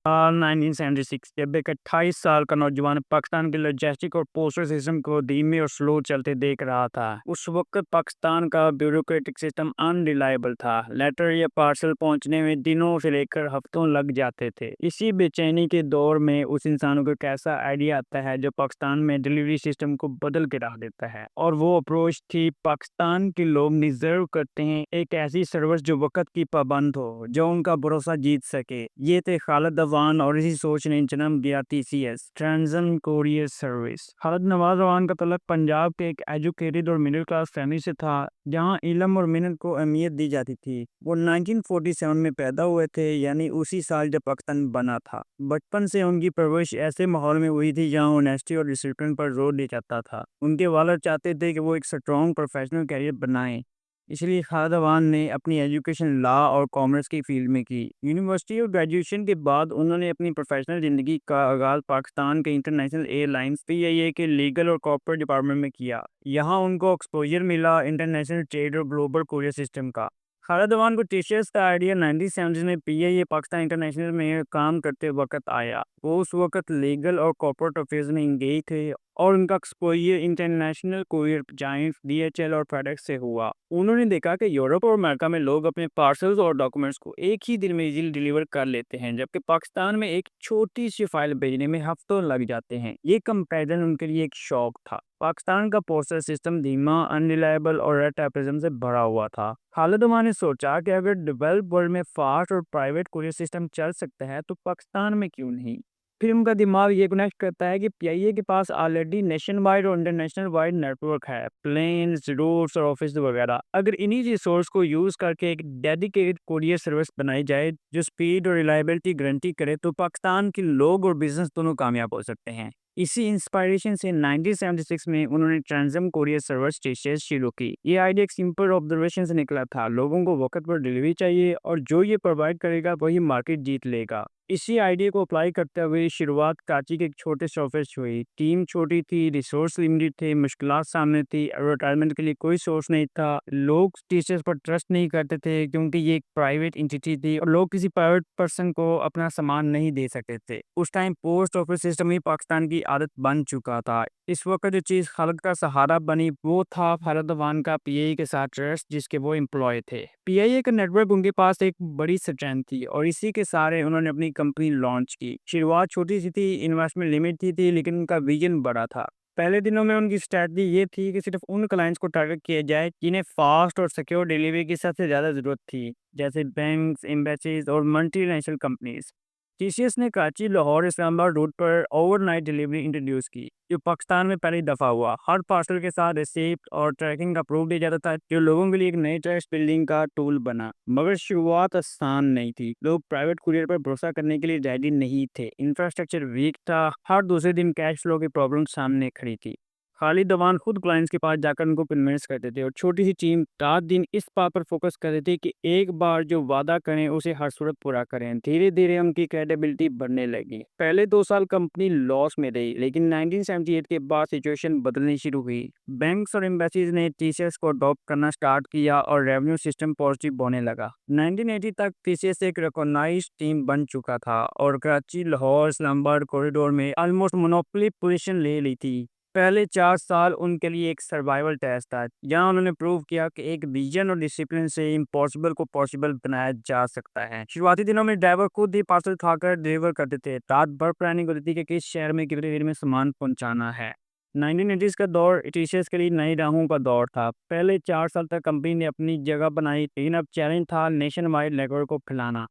साल 1976 जब एक 28 साल का नौजवान पाकिस्तान के लॉजिस्टिक और पोस्टल सिस्टम को धीमे और स्लो चलते देख रहा था। उस वक्त पाकिस्तान का ब्यूरोक्रेटिक सिस्टम अनरिलायबल था। लेटर या पार्सल पहुंचने में दिनों से लेकर हफ्तों लग जाते थे। इसी बेचैनी के दौर में उस इंसान को एक ऐसा आइडिया आता है जो पाकिस्तान में डिलीवरी सिस्टम को बदल के रख देता है। और वो अप्रोच थी, पाकिस्तान के लोग डिजर्व करते हैं एक ऐसी सर्विस जो वक्त की पाबंद हो, जो उनका भरोसा जीत सके। ये थे खालिद अवान और इसी सोच ने जन्म दिया TCS, transit courier service. Khalid Nawaz Awan का तलक पंजाब के एक एजुकेटेड और मिडिल क्लास फैमिली से था, जहां इल्म और मेहनत को अहमियत दी जाती थी। वो 1947 में पैदा हुए थे, यानी उसी साल जब पाकिस्तान बना था। बचपन से उनकी परवरिश ऐसे माहौल में हुई थी जहां ऑनेस्टी और डिसिप्लिन पर जोर दिया जाता था। उनके वालिद चाहते थे कि वो एक स्ट्रॉन्ग प्रोफेशनल कैरियर बनाएं, इसलिए खालिद अवान ने अपनी एजुकेशन लॉ और कॉमर्स की फील्ड में की। यूनिवर्सिटी और ग्रेजुएशन के बाद उन्होंने अपनी प्रोफेशनल ज़िंदगी का आगाज़ पाकिस्तान के इंटरनेशनल एयरलाइंस PIA के लीगल और कॉर्पोरेट डिपार्टमेंट में किया। यहाँ उनको एक्सपोजर मिला इंटरनेशनल ट्रेड और ग्लोबल कोरियर सिस्टम का। खालिद अवान को टीसीएस का आइडिया 1970 में PIA पाकिस्तान इंटरनेशनल में काम करते वक्त आया। वो उस वक्त लीगल और कॉर्पोरेट अफेयर्स में इंगेज थे और उनका exposure international courier giants DHL और फेडेक्स से हुआ। उन्होंने देखा कि यूरोप और अमेरिका में लोग अपने पार्सल्स और डॉक्यूमेंट्स को एक ही दिन में इजीली डिलीवर कर लेते हैं, जबकि पाकिस्तान में एक छोटी सी फाइल भेजने में हफ्तों लग जाते हैं। ये कंपैरिजन उनके लिए एक शौक था। पाकिस्तान का पोस्टल सिस्टम धीमा, अनरिलायबल और रेड टेपिज्म से भरा हुआ था। खालिद अमान ने सोचा कि अगर डेवलप्ड वर्ल्ड में फास्ट और प्राइवेट कोरियर सिस्टम चल सकता है तो पाकिस्तान में क्यों नहीं। फिर उनका दिमाग ये कनेक्ट करता है कि PIA के पास ऑलरेडी नेशन वाइड और इंटरनेशनल वाइड नेटवर्क है, प्लेन्स, रूट्स और ऑफिस वगैरह। अगर इन्हीं रिसोर्स को यूज करके एक डेडिकेटेड कोरियर सर्विस बनाई जाए जो स्पीड और रिलायबिलिटी गारंटी करे, तो पाकिस्तान के लोग और बिजनेस दोनों कामयाब हो सकते हैं। इसी इंस्पायरेशन से 1976 में उन्होंने ट्रांजिट कोरियर सर्विस TCS शुरू की। ये आइडिया एक सिंपल ऑब्जर्वेशन से निकला था, लोगों को वक्त पर डिलीवरी चाहिए और जो ये प्रोवाइड करेगा वही मार्केट जीत लेगा। इसी आइडिया को अप्लाई करते हुए शुरुआत कराची के एक छोटे से ऑफिस से हुई। टीम छोटी थी, रिसोर्स लिमिटेड थे, मुश्किलात सामने थी, एडवर्टाइजमेंट के लिए कोई सोर्स नहीं था। लोग टीचर्स पर ट्रस्ट नहीं करते थे क्योंकि ये एक प्राइवेट एंटिटी थी और लोग किसी प्राइवेट पर्सन को अपना सामान नहीं दे सकते थे। उस टाइम पोस्ट ऑफिस सिस्टम ही पाकिस्तान की आदत बन चुका था। इस वक्त जो चीज़ खालिद का सहारा बनी वो था खालिद अवान का PIA के साथ ट्रस्ट, जिसके वो एम्प्लॉय थे। PIA का नेटवर्क उनके पास एक बड़ी स्ट्रेंथ थी और इसी के सहारे उन्होंने अपनी कंपनी लॉन्च की। शुरुआत छोटी सी थी, इन्वेस्टमेंट लिमिट थी, लेकिन उनका विजन बड़ा था। पहले दिनों में उनकी स्ट्रैटेजी ये थी कि सिर्फ उन क्लाइंट्स को टारगेट किया जाए जिन्हें फास्ट और सिक्योर डिलीवरी की सबसे ज़्यादा ज़रूरत थी, जैसे बैंक्स, एम्बेसीज और मल्टीनेशनल कंपनीज। TCS ने कराची, लाहौर, इस्लामाबाद रूट पर ओवरनाइट डिलीवरी इंट्रोड्यूस की, जो पाकिस्तान में पहली दफ़ा हुआ। हर पार्सल के साथ रिसीप्ट और ट्रैकिंग का प्रूफ दिया जाता था, जो लोगों के लिए एक नई ट्रस्ट बिल्डिंग का टूल बना। मगर शुरुआत आसान नहीं थी। लोग प्राइवेट कुरियर पर भरोसा करने के लिए रेडी नहीं थे। इंफ्रास्ट्रक्चर वीक था, हर दूसरे दिन कैश फ्लो की प्रॉब्लम सामने खड़ी थी। खालिद अवान खुद क्लाइंट्स के पास जाकर उनको कन्विंस करते थे और छोटी सी टीम रात दिन इस बात पर फोकस करती थी कि एक बार जो वादा करें उसे हर सूरत पूरा करें। धीरे धीरे उनकी क्रेडिबिलिटी बढ़ने लगी। पहले 2 साल कंपनी लॉस में रही, लेकिन 1978 के बाद सिचुएशन बदलनी शुरू हुई। बैंक्स और एम्बेसीज ने TCS को अडॉप्ट करना स्टार्ट किया और रेवेन्यू सिस्टम पॉजिटिव होने लगा। 1980 तक TCS एक रिकॉग्नाइज्ड टीम बन चुका था और कराची, लाहौर, इस्लामाबाद कॉरिडोर में ऑलमोस्ट मोनोपोली पोजीशन ले ली थी। पहले 4 साल उनके लिए एक सर्वाइवल टेस्ट था, जहां उन्होंने प्रूव किया कि एक विजन और डिसिप्लिन से इम्पॉसिबल को पॉसिबल बनाया जा सकता है। शुरुआती दिनों में ड्राइवर खुद ही पार्सल खाकर डिलीवर करते थे। रात भर प्लानिंग होती थी कि किस शहर में कितनी देर में सामान पहुंचाना है। 1980s का दौर TCS के लिए नई राहों का दौर था। पहले 4 साल तक कंपनी ने अपनी जगह बनाई, लेकिन अब चैलेंज था नेशन वाइड नेटवर्क को फैलाना।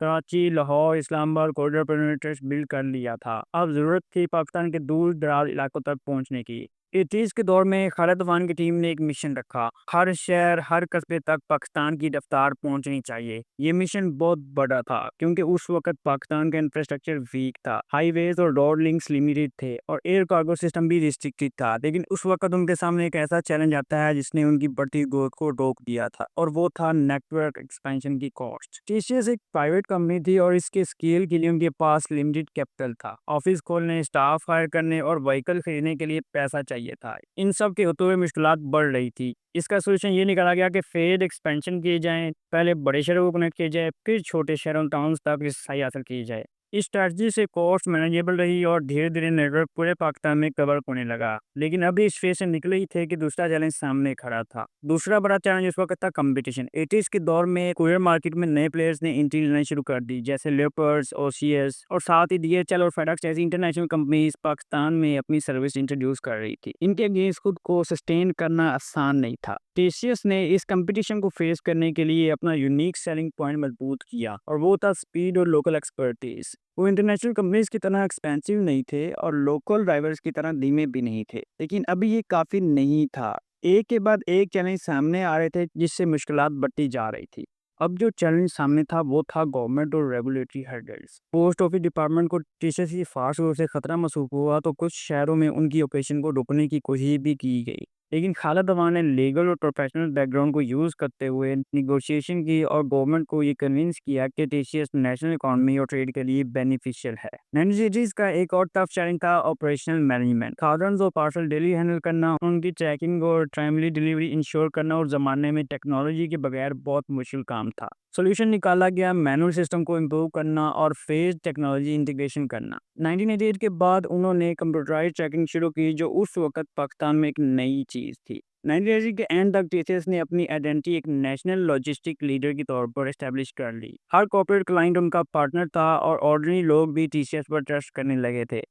कराची, लाहौर, इस्लामाबाद कॉरिडोर पर उन्होंने ट्रस्ट बिल्ड कर लिया था। अब ज़रूरत थी पाकिस्तान के दूर दराज इलाकों तक पहुंचने की। 80s के दौर में खालिद अवान की टीम ने एक मिशन रखा, हर शहर, हर कस्बे तक पाकिस्तान की रफ्तार पहुंचनी चाहिए। ये मिशन बहुत बड़ा था क्योंकि उस वक्त पाकिस्तान का इंफ्रास्ट्रक्चर वीक था, हाईवेज और रोड लिंक्स लिमिटेड थे और एयर कार्गो सिस्टम भी रिस्ट्रिक्टेड था। लेकिन उस वक्त उनके सामने एक ऐसा चैलेंज आता है जिसने उनकी बढ़ती ग्रोथ को रोक दिया था, और वो था नेटवर्क एक्सपेंशन की कॉस्ट। TCS एक प्राइवेट कंपनी थी और इसके स्केल के लिए उनके पास लिमिटेड कैपिटल था। ऑफिस खोलने, स्टाफ हायर करने और व्हीकल खरीदने के लिए पैसा चाहिए था। इन सब के होते हुए मुश्किलात बढ़ रही थी। इसका सोल्यूशन ये निकाला गया कि फेड एक्सपेंशन किए जाएं, पहले बड़े शहरों को कनेक्ट किया जाए, फिर छोटे शहरों टाउन्स तक रसाई हासिल की जाए। इस स्ट्रैटेजी से कॉस्ट मैनेजेबल रही और धीरे धीरे नेटवर्क पूरे पाकिस्तान में कवर होने लगा। लेकिन अभी इस फेज से निकले ही थे कि दूसरा चैलेंज सामने खड़ा था। दूसरा बड़ा चैलेंज उस वक्त था कंपटीशन। 80s के दौर में कुरियर मार्केट में नए प्लेयर्स ने एंट्री लेना शुरू कर दी, जैसे लेपर्स, ओसीएस और साथ ही डीएचएल और फेडेक्स जैसी इंटरनेशनल कंपनीज पाकिस्तान में अपनी सर्विस इंट्रोड्यूस कर रही थी। इनके अगेंस्ट खुद को सस्टेन करना आसान नहीं था। टीसीएस ने इस कंपटीशन को फेस करने के लिए अपना यूनिक सेलिंग पॉइंट मजबूत किया और वो था स्पीड और लोकल एक्सपर्टीज। वो इंटरनेशनल कंपनीज की तरह एक्सपेंसिव नहीं थे और लोकल ड्राइवर्स की तरह धीमे भी नहीं थे, लेकिन अभी ये काफ़ी नहीं था। एक के बाद एक चैलेंज सामने आ रहे थे जिससे मुश्किलात बढ़ती जा रही थी। अब जो चैलेंज सामने था वो था गवर्नमेंट और regulatory hurdles. Post office department को टीचर्स की फास्ट ग्रोथ से खतरा महसूस हुआ तो कुछ शहरों में उनकी ऑपरेशन को रोकने की कोशिश भी की गई। लेकिन खालिद अमान ने लीगल और प्रोफेशनल बैकग्राउंड को यूज़ करते हुए निगोशिएशन की और गवर्नमेंट को ये कन्विंस किया कि टीसीएस नेशनल इकोनॉमी और ट्रेड के लिए बेनिफिशियल है। नैनोसिटीज का एक और टफ चैलेंज था ऑपरेशनल मैनेजमेंट। कार्गोस और पार्सल डेली हैंडल करना, उनकी ट्रैकिंग और टाइमली डिलीवरी इंश्योर करना और ज़माने में टेक्नोलॉजी के बगैर बहुत मुश्किल काम था। सोल्यूशन निकाला गया मैनुअल सिस्टम को इम्प्रूव करना और फेज टेक्नोलॉजी इंटीग्रेशन करना। 1988 के बाद उन्होंने कंप्यूटराइज ट्रैकिंग शुरू की, जो उस वक्त पाकिस्तान में एक नई चीज़ थी। 1980 के एंड तक टीसीएस ने अपनी आइडेंटिटी एक नेशनल लॉजिस्टिक लीडर के तौर पर एस्टेब्लिश कर ली। हर कॉर्पोरेट क्लाइंट उनका पार्टनर था और ऑर्डिनरी लोग भी टीसीएस पर ट्रस्ट करने लगे थे।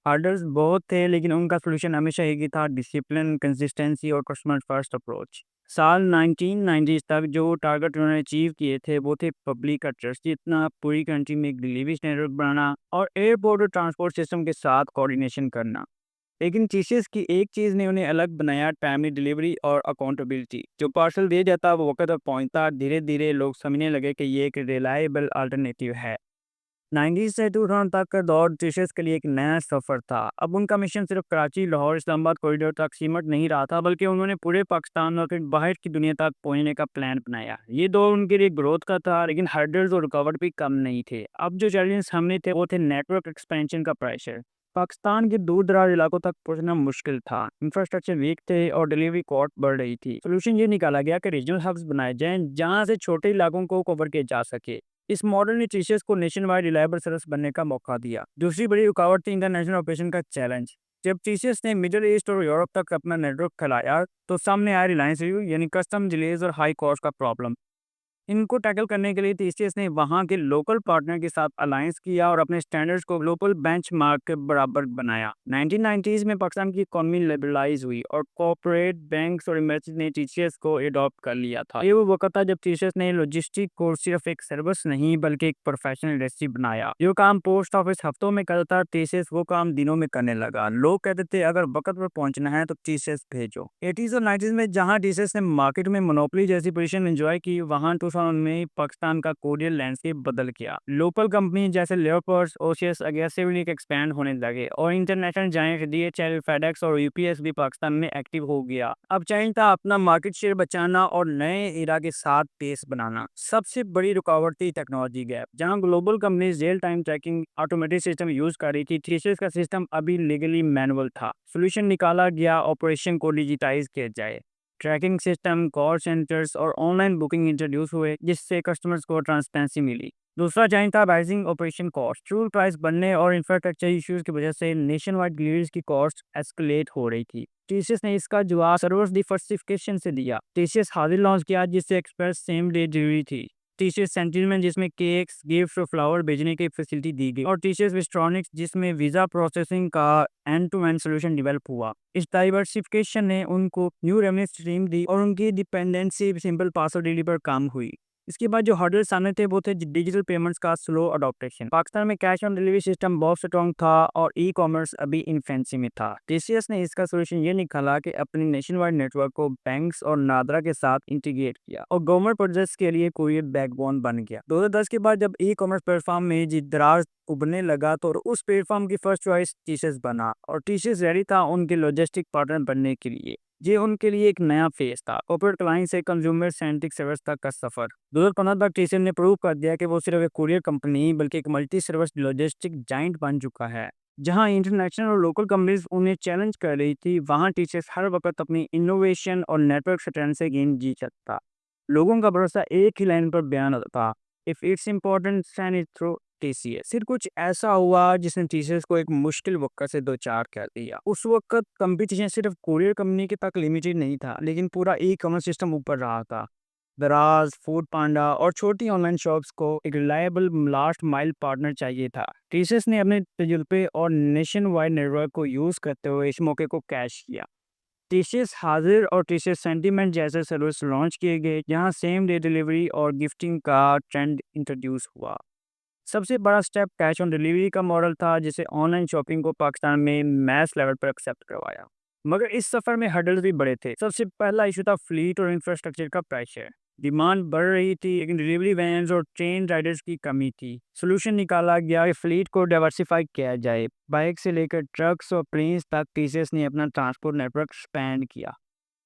हार्डर्स बहुत थे लेकिन उनका सोल्यूशन हमेशा एक ही था, डिसिप्लिन, कंसिस्टेंसी और कस्टमर फर्स्ट अप्रोच। साल 1990 तक जो टारगेट उन्होंने अचीव किए थे वो थे पब्लिक का ट्रस्ट जितना, पूरी कंट्री में एक डिलीवरी नेटवर्क बनाना और एयरपोर्ट और ट्रांसपोर्ट सिस्टम के साथ कोऑर्डिनेशन करना। लेकिन टीसीएस की एक चीज़ ने उन्हें अलग बनाया, टाइमली डिलीवरी और अकाउंटेबिलिटी। जो पार्सल दिया जाता वो वक्त पर पहुंचता। धीरे धीरे लोग समझने लगे कि ये एक रिलायबल अल्टरनेटिव है। 90 से 2000 तक का दौर टीचर्स के लिए एक नया सफ़र था। अब उनका मिशन सिर्फ कराची, लाहौर, इस्लामाबाद कॉरिडोर तक सीमित नहीं रहा था, बल्कि उन्होंने पूरे पाकिस्तान और फिर बाहर की दुनिया तक पहुंचने का प्लान बनाया। ये दौर उनके लिए ग्रोथ का था, लेकिन हर्डल्स और रुकावट भी कम नहीं थे। अब जो चैलेंज सामने थे वो थे नेटवर्क एक्सपेंशन का प्रेशर। पाकिस्तान के दूर दराज इलाकों तक पहुंचना मुश्किल था, इंफ्रास्ट्रक्चर वीक थे और डिलीवरी कॉस्ट बढ़ रही थी। सोल्यूशन ये निकाला गया कि रीजनल हब्स बनाए जाएं जहां से छोटे इलाकों को कवर किया जा सके। इस मॉडल ने टीचर्स को नेशन वाइड रिलायबल सर्विस बनने का मौका दिया। दूसरी बड़ी रुकावट थी इंटरनेशनल ऑपरेशन का चैलेंज। जब टीचर्स ने मिडिल ईस्ट और यूरोप तक अपना नेटवर्क फैलाया तो सामने आया रिलायंस रिव्यू, यानी कस्टम डिलेज और हाई कॉस्ट का प्रॉब्लम। इनको टैकल करने के लिए टीसीएस ने वहां के लोकल पार्टनर के साथ अलायंस किया और अपने स्टैंडर्ड्स को ग्लोबल बेंचमार्क के बराबर बनाया। 1990s में पाकिस्तान की इकोनॉमी लिबरलाइज हुई और कॉर्पोरेट बैंक्स और इमर्जेंसी ने टीसीएस को एडॉप्ट कर लिया था। ये वो वक्त था जब टीसीएस ने लॉजिस्टिक को सिर्फ एक सर्विस नहीं बल्कि एक प्रोफेशनल इंडस्ट्री बनाया। जो काम पोस्ट ऑफिस हफ्तों में करता था, टीसीएस वो काम दिनों में करने लगा। लोग कहते थे अगर वक्त पर पहुंचना है तो टीसीएस भेजो। 80s और 90s में जहां टीसीएस ने मार्केट में मोनोपोली जैसी पोजीशन एंजॉय की, वहां 2000 में पाकिस्तान का कोरियर लैंडस्केप बदल गया। लोकल कंपनी जैसे लेपर्स, ओसीएस अग्रेसिवली एक्सपैंड होने लगे और इंटरनेशनल जायंट डीएचएल, फेडेक्स और यूपीएस भी पाकिस्तान में एक्टिव हो गया। अब चाहिए था अपना मार्केट शेयर बचाना और नए इरा के साथ पेस बनाना। सबसे बड़ी रुकावट थी टेक्नोलॉजी गैप। जहां global companies real time tracking automatic system use कर रही थी, टीसीएस का सिस्टम अभी लीगली मैनुअल था। सोल्यूशन निकाला गया, ऑपरेशन को डिजिटाइज किया जाए। ट्रैकिंग सिस्टम, कॉल सेंटर्स और ऑनलाइन बुकिंग इंट्रोड्यूस हुए जिससे कस्टमर्स को ट्रांसपेरेंसी मिली। दूसरा चैलेंज था rising operation cost. Fuel price बढ़ने और इंफ्रास्ट्रक्चर इश्यूज की वजह से नेशन वाइड डिलीवरीज की कॉस्ट एस्केलेट हो रही थी। टीसीएस ने इसका जवाब सर्विस डिवर्सिफिकेशन से दिया। टीसीएस हाजिर लॉन्च किया जिससे एक्सप्रेस सेम डे डिलीवरी थी। टीसीएस सेंटिनल जिसमें केक्स, गिफ्ट और फ्लावर भेजने की फैसिलिटी दी गई और टीसीएस विस्ट्रॉनिक्स जिसमें वीज़ा प्रोसेसिंग का end to end solution develop हुआ। इस डाइवर्सिफिकेशन ने उनको न्यू रेवेन्यू स्ट्रीम दी और उनकी डिपेंडेंसी सिंपल पासवर्ड डिलीवरी पर कम हुई। इसके बाद जो हर्डल सामने थे वो थे डिजिटल पेमेंट्स का स्लो अडॉप्टेशन। पाकिस्तान में कैश ऑन डिलीवरी सिस्टम बहुत स्ट्रॉन्ग था और ई कॉमर्स अभी इन्फेंसी में था। टीसीएस ने इसका सोल्यूशन ये निकाला कि अपने नेशन वाइड नेटवर्क को बैंक्स और नादरा के साथ इंटीग्रेट किया और गवर्नमेंट प्रोजेक्ट्स के लिए कोरियर बैकबोन बन गया। 2010 के बाद जब ई कॉमर्स प्लेटफॉर्म में दराज उभरने लगा तो उस प्लेटफॉर्म की फर्स्ट चॉइस टीसीएस बना और टीसीएस रेडी था उनके लॉजिस्टिक पार्टनर बनने के लिए। ये उनके लिए एक नया फेज था, कॉर्पोरेट क्लाइंट से कंज्यूमर सेंट्रिक सर्विस तक का सफर। 2015 तक टीसीएस ने प्रूव कर दिया कि वो सिर्फ एक कुरियर कंपनी नहीं बल्कि एक मल्टी सर्विस लॉजिस्टिक जाइंट बन चुका है। जहां इंटरनेशनल और लोकल कंपनीज उन्हें चैलेंज कर रही थी, वहां टीसीएस हर वक्त अपनी इनोवेशन और नेटवर्क स्ट्रेंथ से गेम जीत सकता। लोगों का भरोसा एक ही लाइन पर बयान होता था, if it's important send it through TCS۔ پھر کچھ ایسا ہوا جس نے TCS کو ایک مشکل وقت سے دوچار کر دیا۔ اس وقت کمپٹیشن صرف کوریئر کمپنی کے تک لمیٹڈ نہیں تھا، لیکن پورا ای کامرس سسٹم اوپر رہا تھا۔ دراز، فوڈ پانڈا اور چھوٹی آن لائن شاپس کو ایک ریلائبل لاسٹ مائل پارٹنر چاہیے تھا۔ TCS نے اپنے تجربے اور نیشن وائڈ نیٹ ورک کو یوز کرتے ہوئے اس موقع کو کیچ کیا۔ TCS حاضر اور TCS سینٹیمنٹ جیسے سروس لانچ کیے گئے، جہاں سیم ڈے ڈیلیوری اور گفٹنگ کا ٹرینڈ انٹروڈیوس ہوا۔ سب سے بڑا سٹیپ کیش آن ڈیلیوری کا ماڈل تھا، جسے آن لائن شاپنگ کو پاکستان میں میس لیول پر ایکسیپٹ کروایا۔ مگر اس سفر میں ہرڈلز بھی بڑے تھے۔ سب سے پہلا ایشو تھا فلیٹ اور انفراسٹرکچر کا پریشر۔ ڈیمانڈ بڑھ رہی تھی، لیکن ڈیلیوری وینز اور ٹرین رائڈرز کی کمی تھی۔ سولوشن نکالا گیا کہ فلیٹ کو ڈائیورسیفائی کیا جائے۔ بائک سے لے کر ٹرکس اور پلینز تک TCS نے اپنا ٹرانسپورٹ نیٹ ورک ایکسپینڈ کیا۔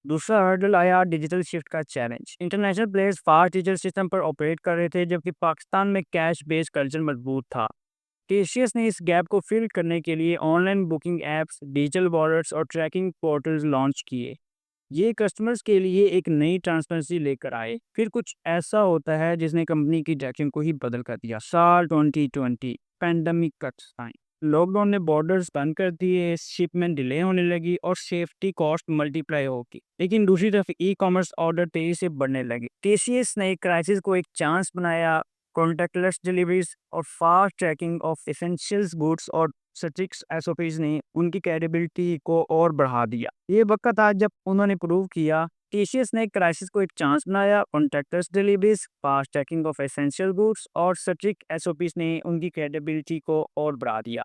دوسرا ہرڈل آیا ڈیجیٹل شفٹ کا challenge. International players fast digital system پر آپریٹ کر رہے تھے، جبکہ پاکستان میں کیش بیس کلچر مضبوط تھا۔ TCS نے اس گیپ کو فل کرنے کے لیے on line booking apps, digital wallets اور ٹریکنگ پورٹلز لانچ کیے۔ یہ کسٹمرز کے لیے ایک نئی ٹرانسپیرنسی لے کر آئے۔ پھر کچھ ایسا ہوتا ہے جس نے کمپنی کی ڈائریکشن کو ہی بدل کر دیا۔ سال 2020 پینڈیمک کا ٹائم۔ لاک ڈاؤن نے بارڈرز بند کر دیے، شپمنٹ ڈیلے ہونے لگی اور سیفٹی کاسٹ ملٹی پلائی ہوگی۔ لیکن دوسری طرف ای کامرس آرڈر تیزی سے بڑھنے لگے۔ TCS نے کرائسس کو ایک چانس بنایا۔ کانٹیکٹ لیس ڈیلیوریز اور فاسٹ ٹریکنگ آف ایسینشیلز گڈس اور سٹرکٹ SOPs نے ان کی کریڈیبلٹی کو اور بڑھا دیا۔ یہ وقت تھا جب انہوں نے پروو کیا۔ TCS نے کرائسس کو ایک چانس بنایا۔ Contactless deliveries, fast tracking of essential goods اور سٹرکٹ SOPs نے ان کی کریڈیبلٹی کو اور بڑھا دیا۔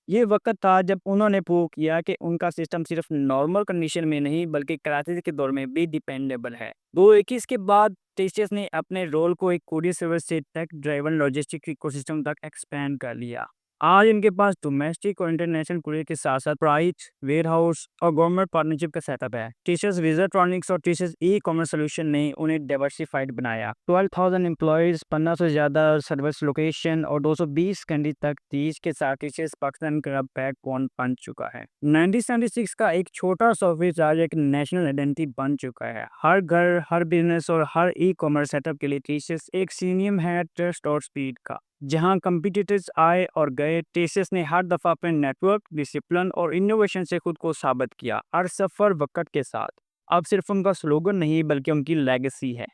یہ وقت تھا جب انہوں نے پروو کیا کہ ان کا سسٹم صرف نارمل کنڈیشن میں نہیں بلکہ کرائسس کے دور میں بھی ڈیپینڈیبل ہے۔ 2021 کے بعد TCS نے اپنے رول کو ایک کوریئر سروس سے ٹیک ڈرائیون لاجسٹک ایکوسسٹم تک ایکسپینڈ کر لیا۔ آج ان کے پاس ڈومیسٹک اور انٹرنیشنل کوریئر کے ساتھ ساتھ پرائٹ، ویئر ہاؤس اور گورنمنٹ پارٹنرشپ کا سیٹ اپ ہے۔ TCS ویزاٹرونکس اور TCS ای کامرس سولوشن نے انہیں ڈائیورسیفائڈ بنایا۔ 12,000 امپلائیز، 1500 سے زیادہ سروس لوکیشن اور 220 کنٹری تک ریچ کے ساتھ TCS پاکستان کا بیک بون بن چکا ہے۔ 1976 کا ایک چھوٹا سافٹ ویئر آج ایک نیشنل آئیڈینٹی بن چکا ہے۔ ہر گھر، ہر بزنس اور ہر ای کامرس سیٹ اپ کے لیے TCS ایک سینیم ہے ٹرسٹ اور سپیڈ کا۔ جہاں کمپیٹیٹرز آئے اور گئے، TCS نے ہر دفعہ اپنے نیٹ ورک، ڈسپلن اور انوویشن سے خود کو ثابت کیا۔ ہر سفر وقت کے ساتھ اب صرف ان کا سلوگن نہیں بلکہ ان کی لیگیسی ہے۔